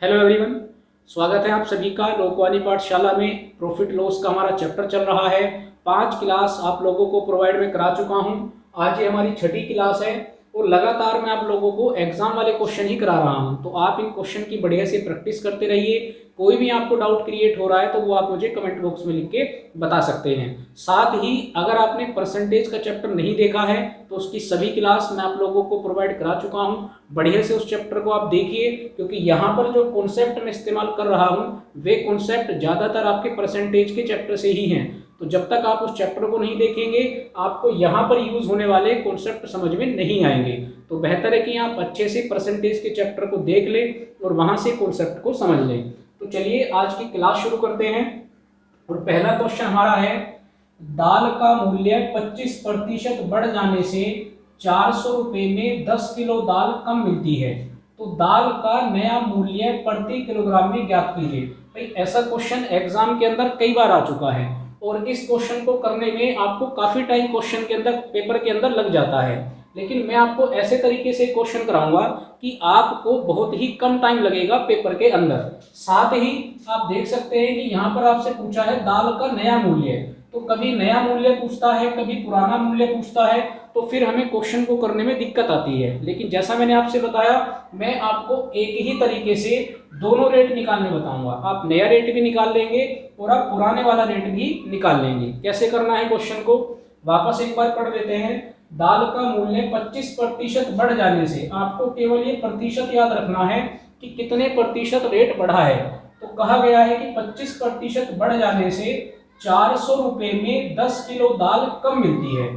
Hello everyone, स्वागत है आप सभी का लोकवाणी पाठशाला में। प्रॉफिट लॉस का हमारा चैप्टर चल रहा है। 5 क्लास आप लोगों को प्रोवाइड में करा चुका हूं। आज ये हमारी छठी क्लास है और लगातार मैं आप लोगों को एग्जाम वाले क्वेश्चन ही करा रहा हूं। तो आप इन क्वेश्चन की बढ़िया से प्रैक्टिस करते रहिए। कोई भी आपको डाउट क्रिएट हो रहा है तो वो आप मुझे कमेंट बॉक्स में लिख के बता सकते हैं। साथ ही अगर आपने परसेंटेज का चैप्टर नहीं देखा है तो उसकी सभी क्लास मैं आप लोगों को प्रोवाइड करा चुका हूं। बढ़िया से उस चैप्टर को आप देखिए, क्योंकि यहाँ पर जो कॉन्सेप्ट मैं इस्तेमाल कर रहा हूँ वे कॉन्सेप्ट ज़्यादातर आपके परसेंटेज के चैप्टर से ही हैं। तो जब तक आप उस चैप्टर को नहीं देखेंगे आपको यहाँ पर यूज़ होने वाले कॉन्सेप्ट समझ में नहीं आएंगे। तो बेहतर है कि आप अच्छे से परसेंटेज के चैप्टर को देख लें और वहाँ से कॉन्सेप्ट को समझ लें। तो चलिए आज की क्लास शुरू करते हैं। और पहला क्वेश्चन हमारा है, दाल का मूल्य 25% बढ़ जाने से 400 रुपये में 10 किलो दाल कम मिलती है, तो दाल का नया मूल्य प्रति किलोग्राम में ज्ञात कीजिए। भाई ऐसा क्वेश्चन एग्जाम के अंदर कई बार आ चुका है और इस क्वेश्चन को करने में आपको काफ़ी टाइम क्वेश्चन के अंदर पेपर के अंदर लग जाता है। लेकिन मैं आपको ऐसे तरीके से क्वेश्चन कराऊंगा कि आपको बहुत ही कम टाइम लगेगा पेपर के अंदर। साथ ही आप देख सकते हैं कि यहाँ पर आपसे पूछा है दाल का नया मूल्य, तो कभी नया मूल्य पूछता है कभी पुराना मूल्य पूछता है, तो फिर हमें क्वेश्चन को करने में दिक्कत आती है। लेकिन जैसा मैंने आपसे बताया, मैं आपको एक ही तरीके से दोनों रेट निकालने बताऊंगा। आप नया रेट भी निकाल लेंगे और आप पुराने वाला रेट भी निकाल लेंगे। कैसे करना है क्वेश्चन को वापस एक बार पढ़ लेते हैं। दाल का मूल्य 25% बढ़ जाने से, आपको केवल ये प्रतिशत याद रखना है कि कितने प्रतिशत रेट बढ़ा है। तो कहा गया है कि 25% बढ़ जाने से 400 रुपये में 10 किलो दाल कम मिलती है।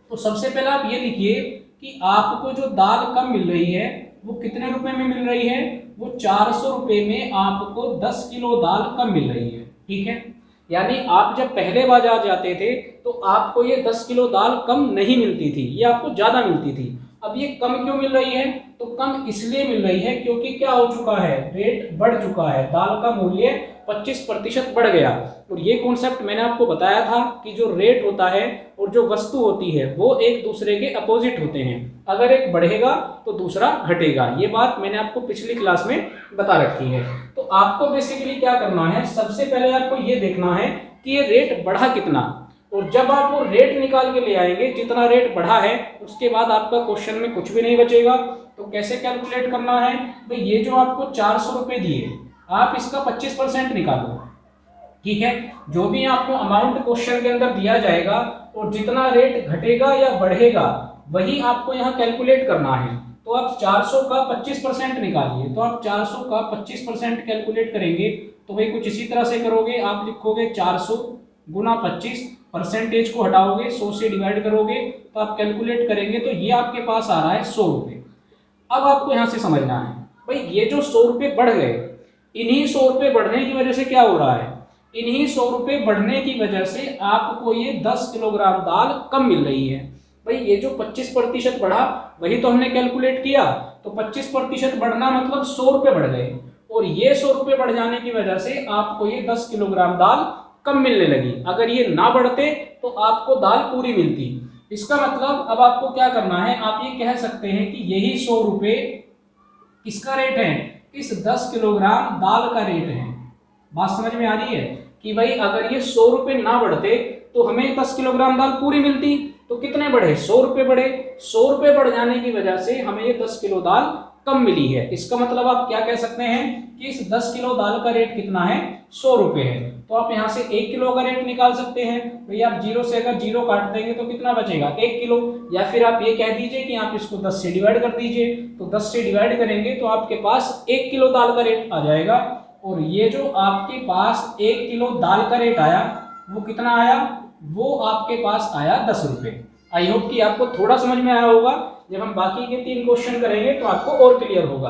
तो सबसे पहले आप ये लिखिए कि आपको जो दाल कम मिल रही है वो कितने रुपए में मिल रही है। वो 400 रुपये में आपको 10 किलो दाल कम मिल रही है। ठीक है, यानी आप जब पहले बाजार जाते थे तो आपको ये 10 किलो दाल कम नहीं मिलती थी, ये आपको ज़्यादा मिलती थी। अब ये कम क्यों मिल रही है? तो कम इसलिए मिल रही है क्योंकि क्या हो चुका है, रेट बढ़ चुका है, दाल का मूल्य 25% बढ़ गया। और ये कॉन्सेप्ट मैंने आपको बताया था कि जो रेट होता है और जो वस्तु होती है वो एक दूसरे के अपोजिट होते हैं। अगर एक बढ़ेगा तो दूसरा घटेगा। ये बात मैंने आपको पिछली क्लास में बता रखी है। तो आपको बेसिकली क्या करना है, सबसे पहले आपको ये देखना है कि ये रेट बढ़ा कितना, और जब आप वो रेट निकाल के ले आएंगे जितना रेट बढ़ा है उसके बाद आपका क्वेश्चन में कुछ भी नहीं बचेगा। तो कैसे कैलकुलेट करना है भाई, ये जो आपको 400 रुपये दिए आप इसका 25% निकालो। ठीक है, जो भी आपको अमाउंट क्वेश्चन के अंदर दिया जाएगा और जितना रेट घटेगा या बढ़ेगा वही आपको यहाँ कैलकुलेट करना है। तो आप 400 का 25% निकालिए। तो आप 400 का 25% कैलकुलेट करेंगे तो भाई कुछ इसी तरह से करोगे। आप लिखोगे 400 गुना 25, परसेंटेज को हटाओगे, 100 से डिवाइड करोगे तो आप कैलकुलेट करेंगे तो ये आपके पास आ रहा है 100 रुपये। अब आपको यहाँ से समझना है भाई ये जो 100 रुपये बढ़ गए, इन्हीं 100 रुपये बढ़ने की वजह से क्या हो रहा है, इन्हीं 100 रुपये बढ़ने की वजह से आपको ये 10 किलोग्राम दाल कम मिल रही है। भाई ये जो 25% बढ़ा वही तो हमने कैलकुलेट किया। तो 25% बढ़ना मतलब 100 रुपये बढ़ गए, और ये 100 रुपये बढ़ जाने की वजह से आपको ये 10 किलोग्राम दाल कम मिलने लगी। अगर ये ना बढ़ते तो आपको दाल पूरी मिलती। इसका मतलब अब आपको क्या करना है, आप ये कह सकते हैं कि यही 100 रुपये किसका रेट है, इस 10 किलोग्राम दाल का रेट है। बात समझ में आ रही है कि भाई अगर ये 100 रुपये ना बढ़ते तो हमें 10 किलोग्राम दाल पूरी मिलती। तो कितने बढ़े, 100 रुपये बढ़े। 100 रुपये बढ़ जाने की वजह से हमें ये 10 किलो दाल कम मिली है। इसका मतलब आप क्या कह सकते हैं कि इस 10 किलो दाल का रेट कितना है, 100 रुपये है। तो आप यहाँ से 1 किलो का रेट निकाल सकते हैं। भैया आप जीरो से अगर जीरो काट देंगे तो कितना बचेगा, 1 किलो। या फिर आप ये कह दीजिए कि आप इसको 10 से डिवाइड कर दीजिए, तो 10 से डिवाइड करेंगे तो आपके पास 1 किलो दाल का रेट आ जाएगा। और ये जो आपके पास 1 किलो दाल का रेट आया वो कितना आया, वो आपके पास आया 10 रुपये। आई होप कि आपको थोड़ा समझ में आया होगा। जब हम बाकी के 3 क्वेश्चन करेंगे तो आपको और क्लियर होगा।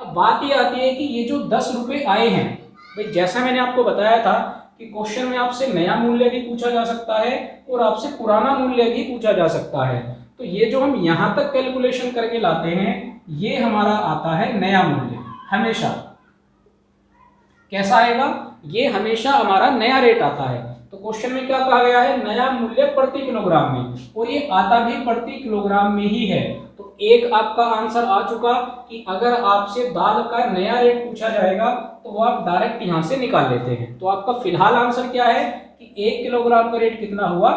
अब बात ये आती है कि ये जो 10 रुपये आए हैं, भाई जैसा मैंने आपको बताया था कि क्वेश्चन में आपसे नया मूल्य भी पूछा जा सकता है और आपसे पुराना मूल्य भी पूछा जा सकता है। तो ये जो हम यहाँ तक कैलकुलेशन करके लाते हैं ये हमारा आता है नया मूल्य। हमेशा कैसा आएगा, ये हमेशा हमारा नया रेट आता है। तो क्वेश्चन में क्या कहा गया है, नया मूल्य प्रति किलोग्राम में, और ये आता भी प्रति किलोग्राम में ही है। तो एक आपका आंसर आ चुका कि अगर आपसे दाल का नया रेट पूछा जाएगा तो वो आप डायरेक्ट यहाँ से निकाल लेते हैं। तो आपका फिलहाल आंसर क्या है कि 1 किलोग्राम का रेट कितना हुआ,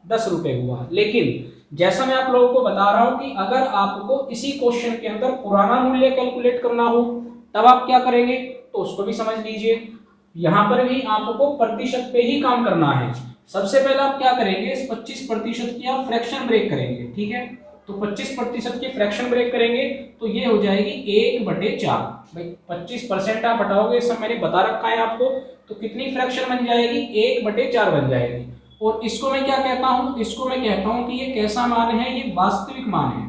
10 रुपए हुआ। लेकिन जैसा मैं आप लोगों को बता रहा हूं कि अगर आपको इसी क्वेश्चन के अंदर पुराना मूल्य कैलकुलेट करना हो तब आप क्या करेंगे, तो उसको भी समझ लीजिए। यहां पर भी आपको प्रतिशत पे ही काम करना है। सबसे पहले आप क्या करेंगे, इस 25% की आप फ्रैक्शन ब्रेक करेंगे, ठीक है। तो 25% की फ्रैक्शन ब्रेक करेंगे तो ये हो जाएगी 1/4। भाई 25% आप हटाओगे, सब मैंने बता रखा है आपको, तो कितनी फ्रैक्शन बन जाएगी, 1/4 बन जाएगी। और इसको मैं क्या कहता हूं, इसको मैं कहता हूं कि ये कैसा मान है, ये वास्तविक मान है।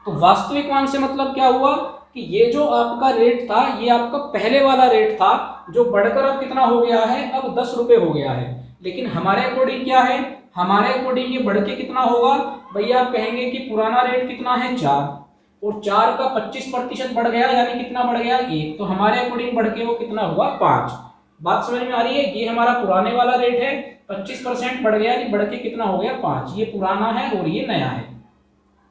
तो वास्तविक मान से मतलब क्या हुआ कि ये जो आपका रेट था ये आपका पहले वाला रेट था, जो बढ़कर अब कितना हो गया है, अब 10 रुपए हो गया है। लेकिन हमारे अकॉर्डिंग क्या है, हमारे अकॉर्डिंग ये बढ़ के कितना होगा, भैया आप कहेंगे कि पुराना रेट कितना है 4, और 4 का 25% बढ़ गया यानी कितना बढ़ गया 1, तो हमारे अकॉर्डिंग बढ़ के वो कितना हुआ 5। बात समझ में आ रही है, ये हमारा पुराने वाला रेट है, 25% बढ़ गया यानी बढ़ के कितना हो गया 5, ये पुराना है और ये नया है,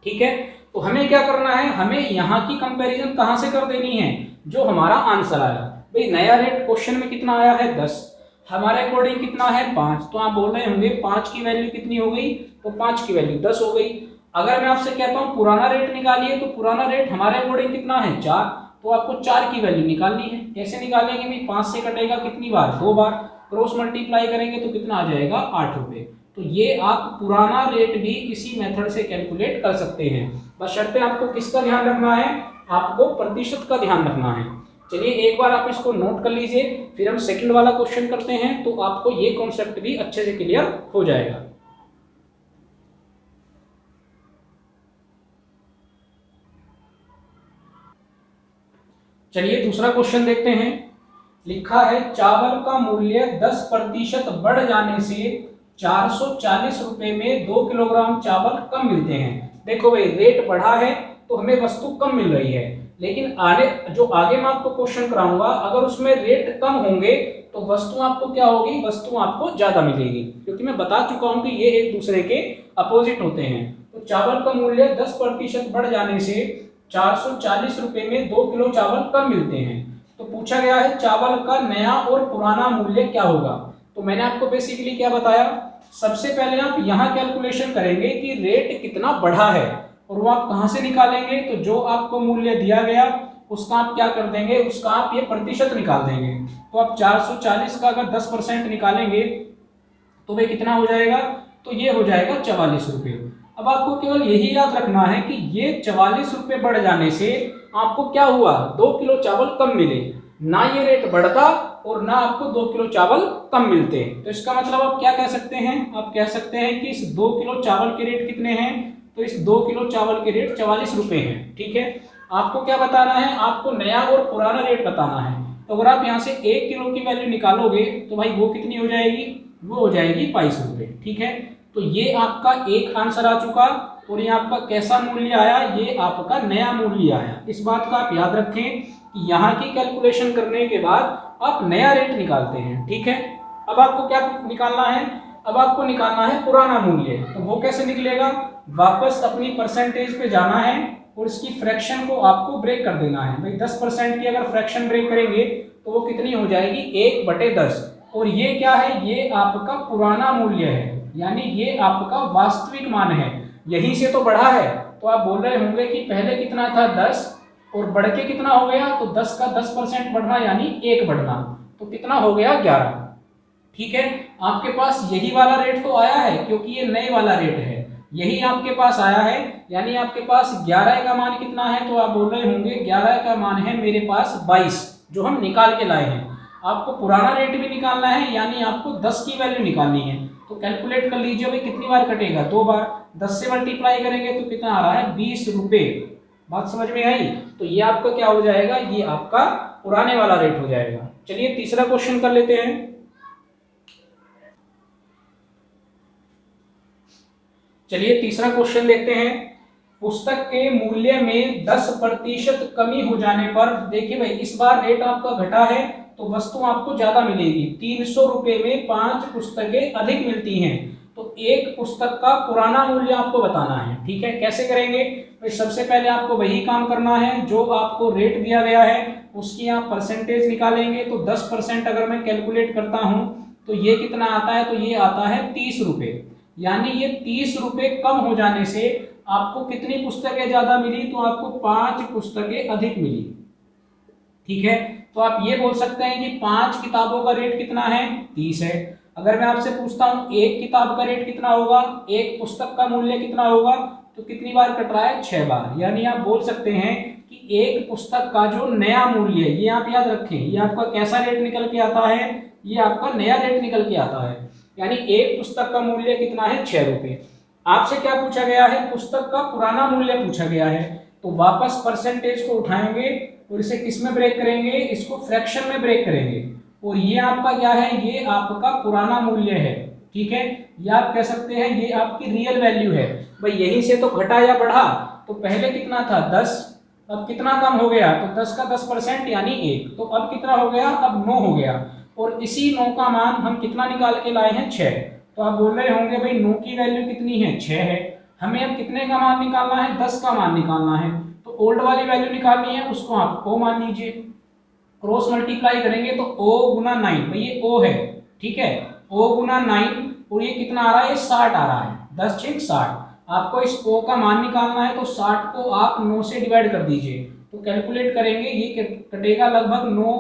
ठीक है। तो हमें क्या करना है, हमें यहाँ की कंपैरिजन कहाँ से कर देनी है, जो हमारा आंसर आया। भाई नया रेट क्वेश्चन में कितना आया है 10, हमारे अकॉर्डिंग कितना है 5, तो आप बोल रहे होंगे 5 की वैल्यू कितनी हो गई, तो 5 की वैल्यू 10 हो गई। अगर मैं आपसे कहता हूँ पुराना रेट निकालिए, तो पुराना रेट हमारे अकॉर्डिंग कितना है 4, तो आपको 4 की वैल्यू निकालनी है। कैसे निकालेंगे भाई, 5 से कटेगा कितनी बार, 2 बार, क्रॉस मल्टीप्लाई करेंगे तो कितना आ जाएगा 8 रुपए। तो ये आप पुराना रेट भी इसी मेथड से कैलकुलेट कर सकते हैं। बशर्ते आपको किसका ध्यान रखना है, आपको प्रतिशत का ध्यान रखना है। चलिए एक बार आप इसको नोट कर लीजिए, फिर हम सेकंड वाला क्वेश्चन करते हैं, तो आपको ये कॉन्सेप्ट भी अच्छे से क्लियर हो जाएगा। चलिए दूसरा क्वेश्चन देखते हैं। लिखा है चावल का मूल्य 10% बढ़ जाने से 440 रुपए में 2 किलोग्राम चावल कम मिलते हैं। देखो भाई रेट बढ़ा है तो हमें वस्तु कम मिल रही है, लेकिन आगे मैं आपको क्वेश्चन कराऊंगा, अगर उसमें रेट कम होंगे तो वस्तु आपको क्या होगी, वस्तु आपको ज्यादा मिलेगी, क्योंकि मैं बता चुका हूं कि ये एक दूसरे के अपोजिट होते हैं। तो चावल का मूल्य 10% बढ़ जाने से 440 रुपए में 2 किलो चावल कम मिलते हैं। तो पूछा गया है चावल का नया और पुराना मूल्य क्या होगा। तो मैंने आपको बेसिकली क्या बताया, सबसे पहले आप यहाँ कैलकुलेशन करेंगे कि रेट कितना बढ़ा है, और वो आप कहाँ से निकालेंगे, तो जो आपको मूल्य दिया गया उसका आप क्या कर देंगे, उसका आप ये प्रतिशत निकाल देंगे। तो आप 440 का अगर 10% निकालेंगे तो भाई कितना हो जाएगा, तो ये हो जाएगा 44 रुपये। अब आपको केवल यही याद रखना है कि ये 44 रुपये बढ़ जाने से आपको क्या हुआ, 2 किलो चावल कम मिले, ना ये रेट बढ़ता और ना आपको 2 किलो चावल कम मिलते। तो इसका मतलब आप क्या कह सकते हैं, आप कह सकते हैं कि इस 2 किलो चावल के रेट कितने हैं, तो इस 2 किलो चावल के रेट 44 रुपये हैं, ठीक है। आपको क्या बताना है, आपको नया और पुराना रेट बताना है। तो अगर आप यहाँ से 1 किलो की वैल्यू निकालोगे तो भाई वो कितनी हो जाएगी, वो हो जाएगी 22 रुपये, ठीक है। तो ये आपका एक आंसर आ चुका, और ये आपका कैसा मूल्य आया, ये आपका नया मूल्य आया। इस बात का आप याद रखें कि यहाँ की कैलकुलेशन करने के बाद आप नया रेट निकालते हैं, ठीक है। अब आपको क्या निकालना है, अब आपको निकालना है पुराना मूल्य। तो वो कैसे निकलेगा, वापस अपनी परसेंटेज पे जाना है और इसकी फ्रैक्शन को आपको ब्रेक कर देना है। भाई 10% की अगर फ्रैक्शन ब्रेक करेंगे तो वो कितनी हो जाएगी, 1/10। और ये क्या है, ये आपका पुराना मूल्य है, यानी ये आपका वास्तविक मान है, यहीं से तो बढ़ा है। तो आप बोल रहे होंगे कि पहले कितना था 10 और बढ़ के कितना हो गया, तो 10 का 10% बढ़ना यानी 1 बढ़ना, तो कितना हो गया 11, ठीक है। आपके पास यही वाला रेट तो आया है क्योंकि ये नए वाला रेट है, यही आपके पास आया है, यानी आपके पास 11 का मान कितना है, तो आप बोल रहे होंगे 11 का मान है मेरे पास 22, जो हम निकाल के लाए हैं। आपको पुराना रेट भी निकालना है, यानी आपको 10 की वैल्यू निकालनी है। तो कैलकुलेट कर लीजिए भाई कितनी बार कटेगा, 2 बार, 10 से मल्टीप्लाई करेंगे तो कितना आ रहा है 20 रुपये। बात समझ में आई, तो ये आपका क्या हो जाएगा, ये आपका पुराने वाला रेट हो जाएगा। चलिए तीसरा क्वेश्चन कर लेते हैं। चलिए तीसरा क्वेश्चन देखते हैं। पुस्तक के मूल्य में 10% कमी हो जाने पर, देखिए भाई इस बार रेट आपका घटा है तो वस्तु आपको ज्यादा मिलेगी। 300 रुपये में 5 पुस्तकें अधिक मिलती हैं। तो एक पुस्तक का पुराना मूल्य आपको बताना है। ठीक है, कैसे करेंगे भाई? सबसे पहले आपको वही काम करना है जो आपको रेट दिया गया है उसकी आप परसेंटेज निकालेंगे। तो 10% अगर मैं कैलकुलेट करता हूं तो ये कितना आता है? तो ये आता है 30 रुपये। यानी ये 30 रुपये कम हो जाने से आपको कितनी पुस्तकें ज्यादा मिली? तो आपको 5 पुस्तकें अधिक मिली। ठीक है, तो आप ये बोल सकते हैं कि 5 किताबों का रेट कितना है? 30 है। अगर मैं आपसे पूछता हूं एक किताब का रेट कितना होगा, एक पुस्तक का मूल्य कितना होगा, तो कितनी बार कट रहा है? 6 बार। यानी आप बोल सकते हैं कि एक पुस्तक का जो नया मूल्य है, ये आप याद रखें, ये आपका कैसा रेट निकल के आता है? ये आपका नया रेट निकल के आता है। यानी एक पुस्तक का मूल्य कितना है? 6 रुपये। आपसे क्या पूछा गया है? पुस्तक का पुराना मूल्य पूछा गया है। तो वापस परसेंटेज को उठाएंगे और इसे किस में ब्रेक करेंगे? इसको फ्रैक्शन में ब्रेक करेंगे। और ये आपका क्या है? ये आपका पुराना मूल्य है। ठीक है, या आप कह सकते हैं ये आपकी रियल वैल्यू है। भाई यहीं से तो घटा या बढ़ा, तो पहले कितना था? 10, अब कितना कम हो गया? तो 10 का 10% यानी 1। तो अब कितना हो गया? अब 9 हो गया। और इसी 9 का मान हम कितना निकाल के लाए हैं? 6। तो आप बोल रहे होंगे भाई 9 की वैल्यू कितनी है? 6 है। हमें अब कितने का मान निकालना है? 10 का मान निकालना है। तो ओल्ड वाली वैल्यू निकालनी है, उसको आप O मान लीजिए। क्रॉस मल्टीप्लाई करेंगे तो O गुना 9, भाई ये O है। ठीक है, O गुना 9 और ये कितना आ रहा है? 60 आ रहा है। 10 6 60। आपको इस O का मान निकालना है तो 60 को आप 9 से डिवाइड कर दीजिए। तो कैलकुलेट करेंगे ये कटेगा लगभग 9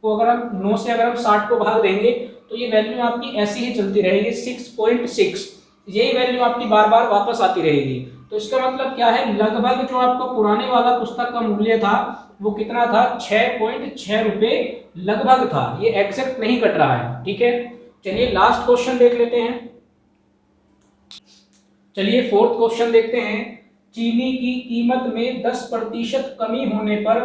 को, अगर हम 9 से अगर हम 60 को भाग देंगे तो ये वैल्यू आपकी ऐसी ही चलती रहेगी 6.6। यही वैल्यू आपकी बार बार वापस आती रहेगी। तो इसका मतलब क्या है? लगभग जो आपका पुराने वाला पुस्तक का मूल्य था वो कितना था? 6.6 रुपये लगभग था। ये एग्जैक्ट नहीं कट रहा है। ठीक है, चलिए लास्ट क्वेश्चन देख लेते हैं। चलिए फोर्थ क्वेश्चन देखते हैं। चीनी की कीमत में 10% कमी होने पर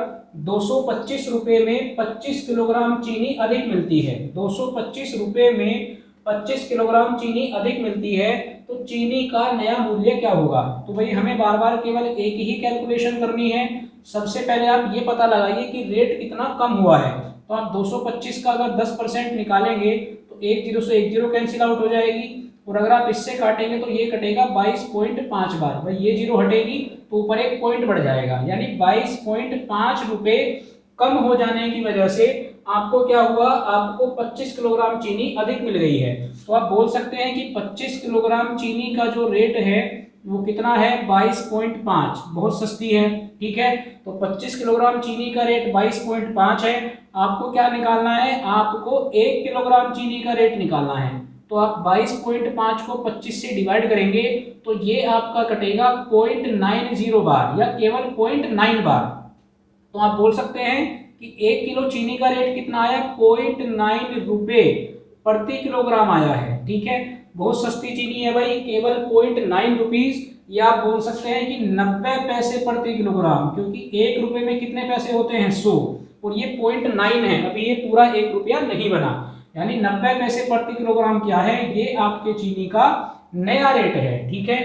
225 रुपये में 25 किलोग्राम चीनी अधिक मिलती है। 225 रुपये में 25 किलोग्राम चीनी अधिक मिलती है, तो चीनी का नया मूल्य क्या होगा? तो भाई हमें बार बार केवल एक ही कैलकुलेशन करनी है। सबसे पहले आप ये पता लगाइए कि रेट कितना कम हुआ है। तो आप 225 का अगर 10% निकालेंगे तो एक जीरो से एक जीरो कैंसिल आउट हो जाएगी। और अगर आप इससे काटेंगे तो ये कटेगा 22.5 बार। भाई ये जीरो हटेगी तो ऊपर एक पॉइंट बढ़ जाएगा। यानी 22.5 रुपये कम हो जाने की वजह से आपको क्या हुआ? आपको 25 किलोग्राम चीनी अधिक मिल गई है। तो आप बोल सकते हैं कि 25 किलोग्राम चीनी का जो रेट है वो कितना है? 22.5। बहुत सस्ती है। ठीक है, तो 25 किलोग्राम चीनी का रेट 22.5 है। आपको क्या निकालना है? आपको 1 किलोग्राम चीनी का रेट निकालना है। तो आप 22.5 को 25 से डिवाइड करेंगे तो ये आपका कटेगा 0.90 बार या केवल 0.9 बार। तो आप बोल सकते हैं कि 1 किलो चीनी का रेट कितना आया? 0.9 रुपये प्रति किलोग्राम आया है। ठीक है, बहुत सस्ती चीनी है भाई, केवल 0.9 रुपीज, या आप बोल सकते हैं कि 90 पैसे प्रति किलोग्राम, क्योंकि 1 रुपये में कितने पैसे होते हैं? 100, और ये 0.9 है, अभी ये पूरा 1 रुपया नहीं बना। यानी 90 पैसे प्रति किलोग्राम क्या है? ये आपके चीनी का नया रेट है। ठीक है,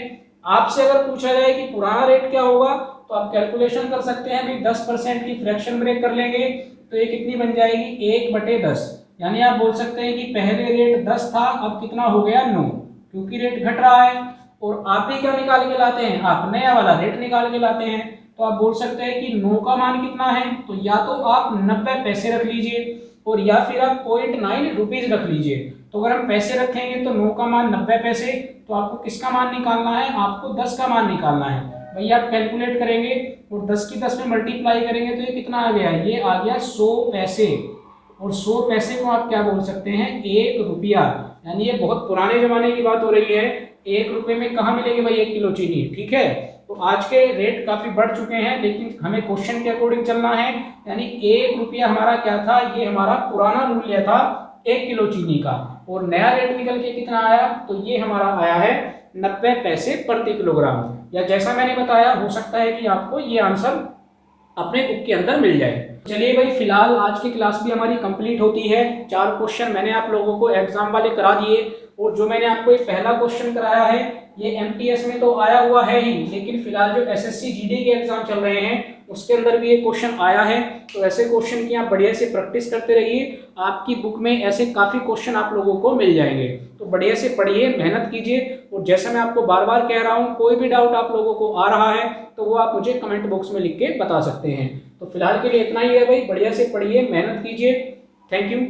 आपसे अगर पूछा जाए कि पुराना रेट क्या होगा तो आप कैलकुलेशन कर सकते हैं। भाई 10% की फ्रैक्शन ब्रेक कर लेंगे तो ये कितनी बन जाएगी? 1/10। यानी आप बोल सकते हैं कि पहले रेट 10 था, अब कितना हो गया? 9, क्योंकि रेट घट रहा है। और आप भी क्या निकाल के लाते हैं? आप नया वाला रेट निकाल के लाते हैं। तो आप बोल सकते हैं कि 9 का मान कितना है? तो या तो आप 90 पैसे रख लीजिए और या फिर आप 0.9 रुपीज रख लीजिए। तो अगर हम पैसे रखेंगे तो 9 का मान 90 पैसे, तो आपको किसका मान निकालना है? आपको 10 का मान निकालना है। भैया आप कैलकुलेट करेंगे और 10 की 10 में मल्टीप्लाई करेंगे तो ये कितना आ गया? ये आ गया 100 पैसे। और 100 पैसे को आप क्या बोल सकते हैं? 1 रुपया। यानी ये बहुत पुराने जमाने की बात हो रही है। 1 रुपये में कहाँ मिलेगी भाई 1 किलो चीनी? ठीक है, तो आज के रेट काफी बढ़ चुके हैं, लेकिन हमें क्वेश्चन के अकॉर्डिंग चलना है। यानी 1 रुपया हमारा क्या था? ये हमारा पुराना मूल्य था 1 किलो चीनी का, और नया रेट निकल के कितना आया? तो ये हमारा आया है 90 पैसे प्रति किलोग्राम। या जैसा मैंने बताया, हो सकता है कि आपको ये आंसर अपने बुक के अंदर मिल जाए। चलिए भाई, फिलहाल आज की क्लास भी हमारी कंप्लीट होती है। 4 क्वेश्चन मैंने आप लोगों को एग्जाम वाले करा दिए और जो मैंने आपको ये पहला क्वेश्चन कराया है ये एमटीएस में तो आया हुआ है ही, लेकिन फिलहाल जो एसएससी जीडी के एग्जाम चल रहे हैं उसके अंदर भी ये क्वेश्चन आया है। तो ऐसे क्वेश्चन की आप बढ़िया से प्रैक्टिस करते रहिए, आपकी बुक में ऐसे काफ़ी क्वेश्चन आप लोगों को मिल जाएंगे। तो बढ़िया से पढ़िए, मेहनत कीजिए, और जैसा मैं आपको बार बार कह रहा हूँ कोई भी डाउट आप लोगों को आ रहा है तो वो आप मुझे कमेंट बॉक्स में लिख के बता सकते हैं। तो फिलहाल के लिए इतना ही है भाई, बढ़िया से पढ़िए, मेहनत कीजिए। Thank you.